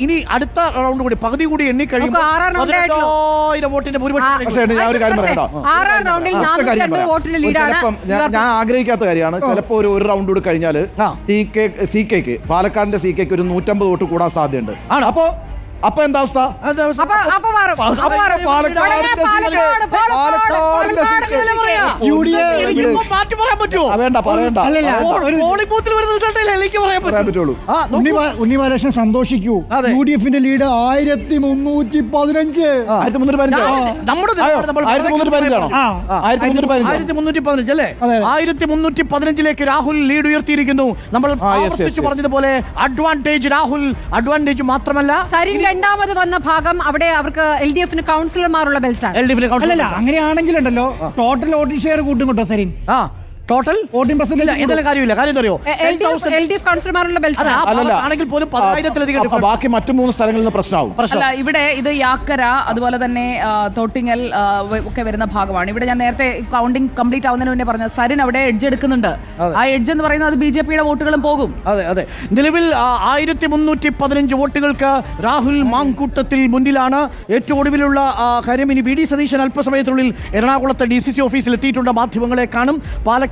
ഇനി അടുത്ത റൗണ്ട് കൂടി പകുതി കൂടി എണ്ണിക്കഴിയുമ്പോൾ 10,000 വോട്ടിന്റെ ഭൂരിപക്ഷം. പക്ഷേ ഞാൻ ഒരു കാര്യം പറയട്ടോ, 6ാം റൗണ്ടിൽ 402 വോട്ടിന്റെ ലീഡാണ്. ഞാൻ ആഗ്രഹിക്കാത്ത കാര്യമാണ്. ചിലപ്പോ ഒരു റൗണ്ട് കൂടി കഴിഞ്ഞാൽ CK പാലക്കാടിന്റെ CK ഒരു 150 വോട്ട് കൂടാൻ സാധ്യതയുണ്ട്. അപ്പൊ എന്താ അവസ്ഥ? വേണ്ട, പറയണ്ട. ഉണ്ണി ബാലകൃഷ്ണൻ സന്തോഷിക്കൂ. UDFന്റെ ലീഡ് 1315. 1315 അല്ലേ? 1315 രാഹുൽ ലീഡ് ഉയർത്തിയിരിക്കുന്നു. നമ്മൾ പറഞ്ഞതുപോലെ അഡ്വാൻറ്റേജ് രാഹുൽ, അഡ്വാൻറ്റേജ് മാത്രമല്ല രണ്ടാമത് വന്ന ഭാഗം അവിടെ അവർക്ക് LDFന് കൗൺസിലർമാരുള്ള ബെൽറ്റാണ്. അല്ലല്ല, അങ്ങനെയാണെങ്കിലല്ലോ ടോട്ടൽ വോട്ടിംഗ് ഷെയർ കൂട്ടും കേട്ടോ സരിൻ. ടോട്ടൽ വോട്ടിംഗ് പെർസെന്റേജ് എന്തെങ്കിലും കാര്യമില്ല. കാര്യം അറിയോ, LDF കൗൺസിലർമാരുള്ള ബെൽറ്റ് ആണെങ്കിൽ പോലും 10,000-ലധികം ബാക്കി മറ്റു 3 സ്ഥലങ്ങളിൽ നിന്ന് പ്രശ്നമാവും. അല്ല, ഇവിടെ ഇത് യാക്കര, അതുപോലെ തന്നെ തോട്ടിങ്ങൽ ഒക്കെ വരുന്ന ഭാഗമാണ്. ഇവിടെ ഞാൻ നേരത്തെ കൗണ്ടിംഗ് കംപ്ലീറ്റ് ആവുന്നതിന് മുന്നേ പറഞ്ഞു, സരിൻ അവിടെ എഡ്ജ് എടുക്കുന്നുണ്ട്. ആ എഡ്ജ് എന്ന് പറയുന്നത് അത് BJPയുടെ വോട്ടുകളും പോകും. അതെ. നിലവിൽ 1315 വോട്ടുകൾക്ക് രാഹുൽ മാങ്കൂട്ടത്തിൽ മുന്നിലാണ്. ഏറ്റവും ഒടുവിലുള്ള കാര്യം, ഇനി VD സതീശൻ അല്പസമയത്തിനുള്ളിൽ എറണാകുളത്തെ DCC ഓഫീസിൽ എത്തിയിട്ടുണ്ട്. മാധ്യമങ്ങളെ കാണും. പാലക്കാട്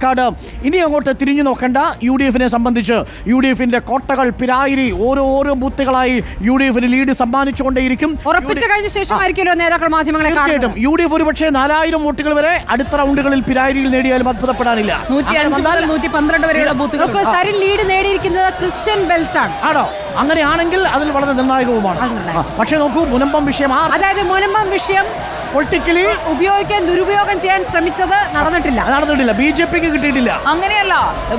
ഇനി അങ്ങോട്ട് തിരിഞ്ഞു നോക്കണ്ട. UDFനെ സംബന്ധിച്ച് UDFന്റെ കോട്ടകൾ പിരായിരി ഓരോ ബൂത്തുകളായി UDFന് ലീഡ് സമ്മാനിച്ചുകൊണ്ടേയിരിക്കും. ഉറപ്പിച്ചു കഴിഞ്ഞ ശേഷമായിരിക്കുമല്ലോ നേതാക്കൾ മാധ്യമങ്ങളെ തീർച്ചയായിട്ടും UDF ഒരുപക്ഷെ 4,000 വോട്ടുകൾ വരെ അടുത്ത റൗണ്ടുകളിൽ പിരായിരിയിൽ നേടിയാലും അത്ഭുതപ്പെടാനില്ല. 105-112 വരെയുള്ള ബൂത്തുകൾ സരിൻ ലീഡ് നേടിയിരിക്കുന്നത് ക്രിസ്ത്യൻ ബെൽറ്റാണ്. ആണോ? അങ്ങനെയാണെങ്കിൽ അതിൽ വളരെ നിർണായകവുമാണ്. പക്ഷേ നോക്കൂ, മുനമ്പം വിഷയം, അതായത് മുനമ്പം വിഷയം പൊളിറ്റിക്കലി ഉപയോഗിക്കാൻ ദുരുപയോഗം ചെയ്യാൻ ശ്രമിച്ചത് നടന്നിട്ടില്ല. BJPക്ക് കിട്ടിയിട്ടില്ല. അങ്ങനെയല്ല,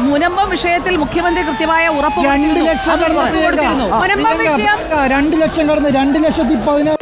മുനമ്പം വിഷയത്തിൽ മുഖ്യമന്ത്രി കൃത്യമായ ഉറപ്പ് 2 ലക്ഷം കടന്ന് 2 ലക്ഷം കടന്ന് 2,16,000